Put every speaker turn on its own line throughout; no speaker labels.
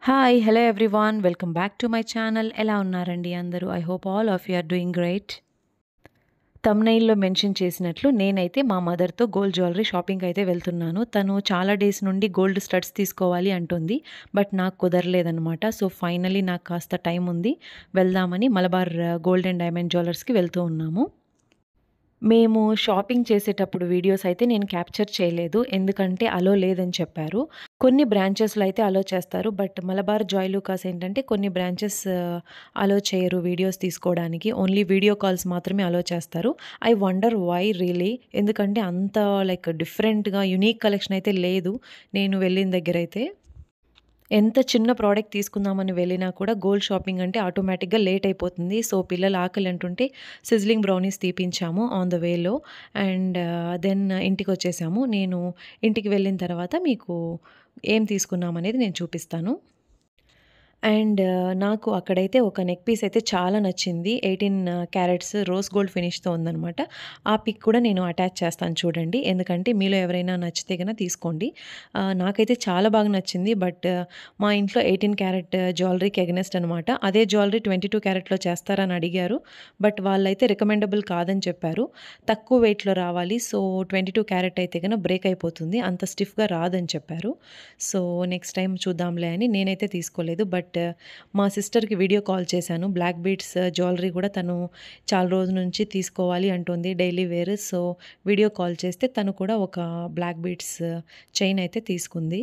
Hi! Hello everyone. Welcome back to my channel. ఎలా ఉన్నారండి అందరూ? I hope all of you are doing great. థంబ్‌నెయిల్‌లో mention చేసినట్లు నేనైతే మా మదర్‌తో గోల్డ్ జ్యువెలరీ షాపింగ్‌కయితే వెళ్తున్నాను. తను చాలా డేస్ నుండి గోల్డ్ స్టడ్స్ తీసుకోవాలి అంటుంది. బట్ నాకు కుదరలేదనమాట. సో, ఫైనల్లీ నాకు కాస్త టైం ఉంది. వెళ్దామని మలబార్ గోల్డ్ అండ్ డైమండ్ జ్యువెలర్స్‌కి వెళ్తూ ఉన్నాము. మేము షాపింగ్ చేసేటప్పుడు వీడియోస్ అయితే నేను క్యాప్చర్ చేయలేదు. ఎందుకంటే అలో లేదని చెప్పారు. కొన్ని బ్రాంచెస్‌లో అయితే అలో చేస్తారు. బట్ మలబార్ జాయ్‌లూకాస్ ఏంటంటే కొన్ని బ్రాంచెస్ అలో చేయరు వీడియోస్ తీసుకోవడానికి. ఓన్లీ వీడియో కాల్స్ మాత్రమే అలో చేస్తారు. I wonder why really. ఎందుకంటే అంత లైక్ డిఫరెంట్‌గా యూనిక్ కలెక్షన్ అయితే లేదు నేను వెళ్ళిన దగ్గరైతే. ఎంత చిన్న ప్రోడక్ట్ తీసుకుందామని వెళ్ళినా కూడా గోల్డ్ షాపింగ్ అంటే ఆటోమేటిక్‌గా లేట్ అయిపోతుంది. సో, పిల్లలు ఆకలి అంటుంటే సిజ్లింగ్ బ్రౌనీస్ తీపించాము on the way. And then ఇంటికొచ్చేసాము. నేను ఇంటికి వెళ్ళిన తర్వాత మీకు ఏం తీసుకున్నామనేది నేను చూపిస్తాను. అండ్ నాకు అక్కడైతే ఒక నెక్ పీస్ అయితే చాలా నచ్చింది. 18 క్యారెట్స్ రోజ్ గోల్డ్ ఫినిష్‌తో ఉందనమాట. ఆ పిక్ కూడా నేను అటాచ్ చేస్తాను చూడండి. ఎందుకంటే మీలో ఎవరైనా నచ్చితే గనక తీసుకోండి. నాకైతే చాలా బాగా నచ్చింది. బట్ మా ఇంట్లో 18 క్యారెట్ జ్యువెలరీకి ఎగనెస్ట్ అనమాట. అదే జ్యువెలరీ 22 క్యారెట్‌లో చేస్తారని అడిగారు. బట్ వాళ్ళైతే రికమెండబుల్ కాదని చెప్పారు. తక్కువ వెయిట్‌లో రావాలి. సో, 22 క్యారెట్ అయితే గనక బ్రేక్ అయిపోతుంది. అంత స్టిఫ్‌గా రాదని చెప్పారు. సో, నెక్స్ట్ టైమ్ చూద్దాంలే అని నేనైతే తీసుకోలేదు. బట్ మా సిస్టర్‌కి వీడియో కాల్ చేశాను. బ్లాక్ బీడ్స్ జ్యువెలరీ కూడా తను చాలా రోజుల నుంచి తీసుకోవాలి అంటుంది daily wear. So, video call చేస్తే తను కూడా ఒక బ్లాక్ బీడ్స్ చైన్ అయితే తీసుకుంది.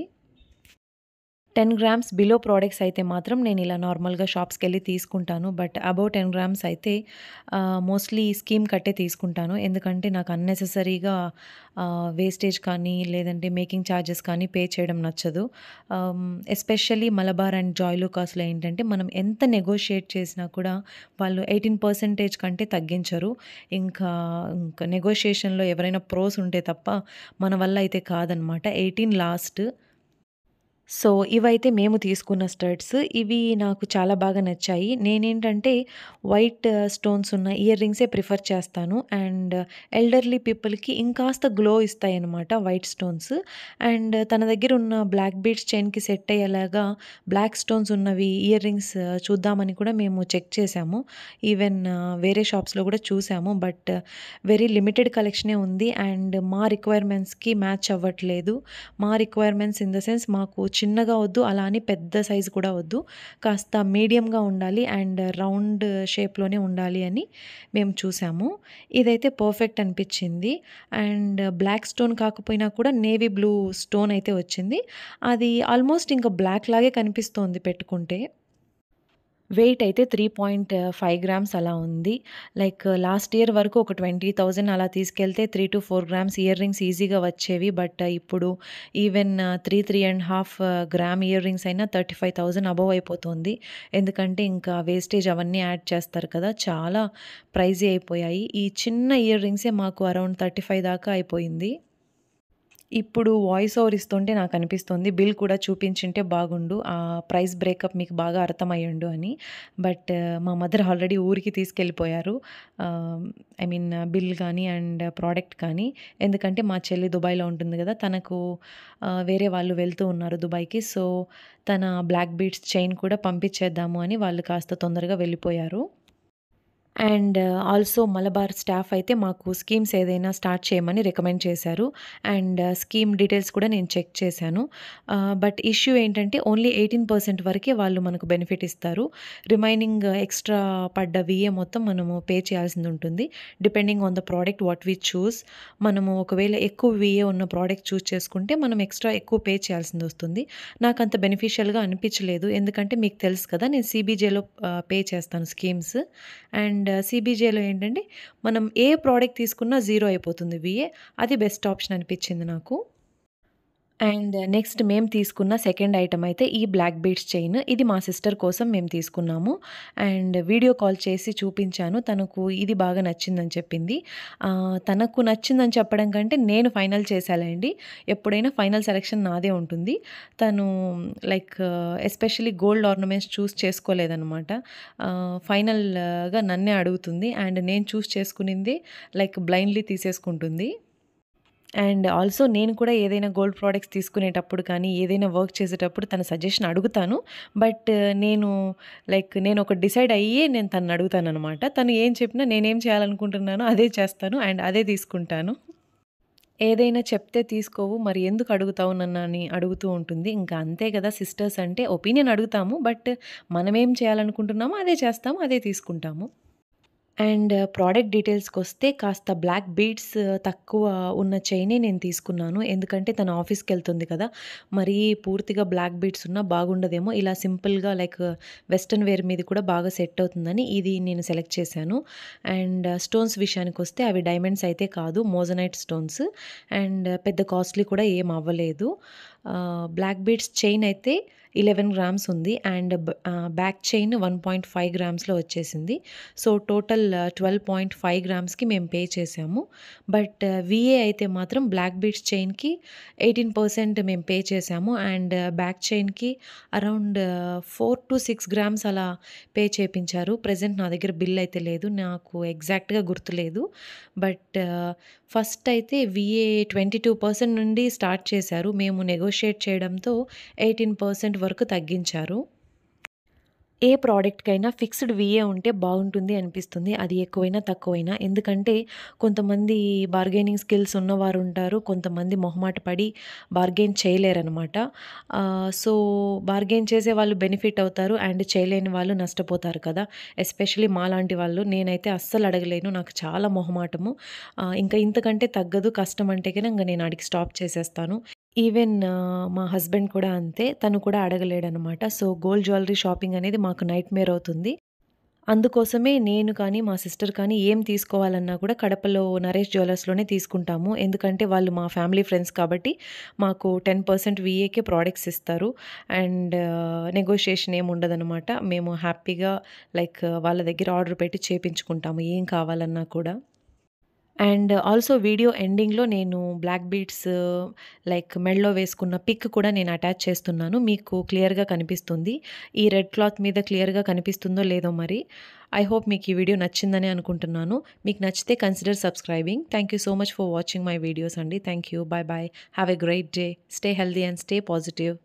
10 గ్రామ్స్ బిలో ప్రొడక్ట్స్ అయితే మాత్రం నేనిలా నార్మల్‌గా షాప్స్‌కెళ్ళి తీసుకుంటాను. బట్ అబోవ్ 10 గ్రామ్స్ అయితే మోస్ట్‌లీ స్కీమ్ కట్టే తీసుకుంటాను. ఎందుకంటే నాకు అన్నెసెసరీగా వేస్టేజ్ కానీ, లేదంటే మేకింగ్ చార్జెస్ కానీ పే చేయడం నచ్చదు. ఎస్పెషల్లీ మలబార్ అండ్ జాయ్‌లూకాస్‌లో ఏంటంటే మనం ఎంత నెగోషియేట్ చేసినా కూడా వాళ్ళు 18% కంటే తగ్గించరు. ఇంకా నెగోషియేషన్‌లో ఎవరైనా ప్రోస్ ఉంటే తప్ప మన వల్ల అయితే కాదనమాట. 18 లాస్ట్. సో, ఇవైతే మేము తీసుకున్న స్టడ్స్. ఇవి నాకు చాలా బాగా నచ్చాయి. నేనేంటంటే వైట్ స్టోన్స్ ఉన్న ఇయర్ రింగ్సే ప్రిఫర్ చేస్తాను. అండ్ ఎల్డర్లీ పీపుల్‌కి ఇంకాస్త గ్లో ఇస్తాయన్నమాట వైట్ స్టోన్స్. అండ్ తన దగ్గర ఉన్న బ్లాక్ బీడ్స్ చైన్‌కి సెట్ అయ్యేలాగా బ్లాక్ స్టోన్స్ ఉన్నవి ఇయర్ రింగ్స్ చూద్దామని కూడా మేము చెక్ చేసాము. ఈవెన్ వేరే షాప్స్‌లో కూడా చూసాము. బట్ వెరీ లిమిటెడ్ కలెక్షనే ఉంది. అండ్ మా రిక్వైర్మెంట్స్‌కి మ్యాచ్ అవ్వట్లేదు. మా రిక్వైర్మెంట్స్ ఇన్ ద సెన్స్ మాకు చిన్నగా వద్దు, అలా అని పెద్ద సైజ్ కూడా వద్దు. కాస్త మీడియంగా ఉండాలి అండ్ రౌండ్ షేప్‌లోనే ఉండాలి అని మేము చూసాము. ఇదైతే పర్ఫెక్ట్ అనిపిచ్చింది. అండ్ బ్లాక్ స్టోన్ కాకపోయినా కూడా నేవీ బ్లూ స్టోన్ అయితే వచ్చింది. అది ఆల్మోస్ట్ ఇంకా బ్లాక్ లాగే కనిపిస్తోంది పెట్టుకుంటే. వెయిట్ అయితే 3.5 గ్రామ్స్ అలా ఉంది. లైక్ లాస్ట్ ఇయర్ వరకు ఒక 20,000 అలా తీసుకెళ్తే 3-4 గ్రామ్స్ ఇయర్ రింగ్స్ ఈజీగా వచ్చేవి. బట్ ఇప్పుడు ఈవెన్ 3.5 గ్రామ్ ఇయర్ రింగ్స్ అయినా 35,000 అబోవ్ అయిపోతుంది. ఎందుకంటే ఇంకా వేస్టేజ్ అవన్నీ యాడ్ చేస్తారు కదా! చాలా ప్రైజీ అయిపోయాయి. ఈ చిన్న ఇయర్ రింగ్సే మాకు అరౌండ్ 35 దాకా అయిపోయింది. ఇప్పుడు వాయిస్ ఓవర్ ఇస్తుంటే నాకనిపిస్తుంది బిల్ కూడా చూపించుంటే బాగుండు. ప్రైస్ బ్రేకప్ మీకు బాగా అర్థమయ్యుండు అని. బట్ మా మదర్ ఆల్రెడీ ఊరికి తీసుకెళ్ళిపోయారు. ఐ మీన్ బిల్ కానీ అండ్ ప్రోడక్ట్ కానీ. ఎందుకంటే మా చెల్లి దుబాయ్‌లో ఉంటుంది గదా! తనకు వేరే వాళ్ళు వెళ్తూ ఉన్నారు దుబాయ్‌కి. సో, తన బ్లాక్ బీడ్స్ చైన్ కూడా పంపించేద్దాము అని వాళ్ళు కాస్త తొందరగా వెళ్ళిపోయారు. అండ్ ఆల్సో మలబార్ స్టాఫ్ అయితే మాకు స్కీమ్స్ ఏదైనా స్టార్ట్ చేయమని రికమెండ్ చేశారు. అండ్ స్కీమ్ డీటెయిల్స్ కూడా నేను చెక్ చేశాను. బట్ ఇష్యూ ఏంటంటే ఓన్లీ 18% వరకే వాళ్ళు మనకు బెనిఫిట్ ఇస్తారు. రిమైనింగ్ ఎక్స్‌ట్రా పడ్డ వీఏ మొత్తం మనము పే చేయాల్సిందుంటుంది. Depending on the product what we choose. మనము ఒకవేళ ఎక్కువ వీఏ ఉన్న ప్రోడక్ట్ చూజ్ చేసుకుంటే మనం ఎక్స్‌ట్రా ఎక్కువ పే చేయాల్సిందొస్తుంది. నాకంత బెనిఫిషియల్‌గా అనిపించలేదు. ఎందుకంటే మీకు తెలుసు కదా! నేను సీబీజేలో పే చేస్తాను స్కీమ్స్. అండ్ సీబీజేలో ఏంటంటే మనం ఏ ప్రోడక్ట్ తీసుకున్నా జీరో అయిపోతుంది వీఏ. అది బెస్ట్ ఆప్షన్ అనిపించింది నాకు. అండ్ నెక్స్ట్ మేము తీసుకున్న సెకండ్ ఐటెమ్ అయితే ఈ బ్లాక్ బీడ్స్ చైన్. ఇది మా సిస్టర్ కోసం మేము తీసుకున్నాము. అండ్ వీడియో కాల్ చేసి చూపించాను. తనకు ఇది బాగా నచ్చిందని చెప్పింది. తనకు నచ్చిందని చెప్పడం కంటే నేను ఫైనల్ చేశాలేండి. ఎప్పుడైనా ఫైనల్ సెలక్షన్ నాదే ఉంటుంది. తను లైక్ ఎస్పెషల్లీ గోల్డ్ ఆర్నమెంట్స్ చూస్ చేసుకోలేదనమాట. ఫైనల్‌గా నన్నే అడుగుతుంది. అండ్ నేను చూస్ చేసుకునింది లైక్ బ్లైండ్‌లీ తీసేసుకుంటుంది. అండ్ ఆల్సో నేను కూడా ఏదైనా గోల్డ్ ప్రొడక్ట్స్ తీసుకునేటప్పుడు కానీ, ఏదైనా వర్క్ చేసేటప్పుడు తన సజెషన్ అడుగుతాను. బట్ నేను ఒకటి డిసైడ్ అయ్యే నేను తనని అడుగుతాననమాట. తను ఏం చెప్పినా నేనేం చేయాలనుకుంటున్నానో అదే చేస్తాను అండ్ అదే తీసుకుంటాను. ఏదైనా చెప్తే తీసుకోవు, మరి ఎందుకు అడుగుతావు నన్నని అడుగుతూ ఉంటుంది. ఇంకా అంతే కదా సిస్టర్స్ అంటే ఒపీనియన్ అడుగుతాము. బట్ మనమేం చేయాలనుకుంటున్నామో అదే చేస్తాము, అదే తీసుకుంటాము. అండ్ ప్రోడక్ట్ డీటెయిల్స్‌కొస్తే కాస్త బ్లాక్ బీడ్స్ తక్కువ ఉన్న చైనే నేను తీసుకున్నాను. ఎందుకంటే తను ఆఫీస్‌కెళ్తుంది కదా! మరీ పూర్తిగా బ్లాక్ బీడ్స్ ఉన్నా బాగుండదేమో. ఇలా సింపుల్‌గా వెస్టర్న్ వేర్ మీద కూడా బాగా సెట్ అవుతుందని ఇది నేను సెలెక్ట్ చేశాను. అండ్ స్టోన్స్ విషయానికొస్తే అవి డైమండ్స్ అయితే కాదు. Moissanite stones. అండ్ పెద్ద కాస్ట్‌లీ కూడా ఏం అవ్వలేదు. బ్లాక్ బీడ్స్ చైన్ అయితే 11 గ్రామ్స్ ఉంది. అండ్ బ్యాక్ చైన్ 1.5 గ్రామ్స్‌లో వచ్చేసింది. సో, టోటల్ 12.5 గ్రామ్స్‌కి మేము పే చేసాము. బట్ వీఏ అయితే మాత్రం బ్లాక్ బీడ్స్ చైన్‌కి 18% మేము పే చేసాము. అండ్ బ్యాక్ చైన్‌కి అరౌండ్ 4-6 గ్రామ్స్ అలా పే చేపించారు. ప్రెజెంట్ నా దగ్గర బిల్ అయితే లేదు. నాకు ఎగ్జాక్ట్‌గా గుర్తులేదు. బట్ ఫస్ట్ అయితే వీఏ 22% నుండి స్టార్ట్ చేశారు. మేము నెగోషియేట్ చేయడంతో 18% వరకు తగ్గించారు. ఏ ప్రోడక్ట్‌కైనా ఫిక్స్‌డ్ వీఏ ఉంటే బాగుంటుంది అనిపిస్తుంది. అది ఎక్కువైనా, తక్కువైనా. ఎందుకంటే కొంతమంది బార్గెనింగ్ స్కిల్స్ ఉన్నవారుంటారు. కొంతమంది మొహమాట పడి బార్గెయిన్ చేయలేరనమాట. సో, బార్గెయిన్ చేసే వాళ్ళు బెనిఫిట్ అవుతారు. అండ్ చేయలేని వాళ్ళు నష్టపోతారు కదా! ఎస్పెషల్లీ మాలాంటి వాళ్ళు. నేనైతే అస్సలు అడగలేను. నాకు చాలా మొహమాటము. ఇంకా ఇంతకంటే తగ్గదు కష్టం అంటే గన ఇంక నేను ఆడికి స్టాప్ చేసేస్తాను. ఈవెన్ మా హస్బెండ్ కూడా అంతే. తను కూడా అడగలేడనమాట. సో, గోల్డ్ జ్యువెలరీ షాపింగ్ అనేది మాకు నైట్‌మేర్ అవుతుంది. అందుకోసమే నేను కానీ, మా సిస్టర్ కానీ ఏం తీసుకోవాలన్నా కూడా కడపలో నరేష్ జ్యువెలర్స్‌లోనే తీసుకుంటాము. ఎందుకంటే వాళ్ళు మా ఫ్యామిలీ ఫ్రెండ్స్ కాబట్టి మాకు 10% వీఏకే ప్రొడక్ట్స్ ఇస్తారు. అండ్ నెగోషియేషన్ ఏమి ఉండదనమాట. మేము హ్యాపీగా వాళ్ళ దగ్గర ఆర్డర్ పెట్టి చేపించుకుంటాము ఏం కావాలన్నా కూడా. అండ్ ఆల్సో వీడియో ఎండింగ్‌లో నేను బ్లాక్ బీడ్స్ మెడలో వేసుకున్న పిక్ కూడా నేను అటాచ్ చేస్తున్నాను. మీకు క్లియర్‌గా కనిపిస్తుంది. ఈ రెడ్ క్లాత్ మీద క్లియర్‌గా కనిపిస్తుందో లేదో మరి. ఐ హోప్ మీకు ఈ వీడియో నచ్చిందని అనుకుంటున్నాను. మీకు నచ్చితే consider subscribing. Thank you so much for watching my videos అండి. Thank you. Bye bye. Have a great day. Stay healthy and stay positive.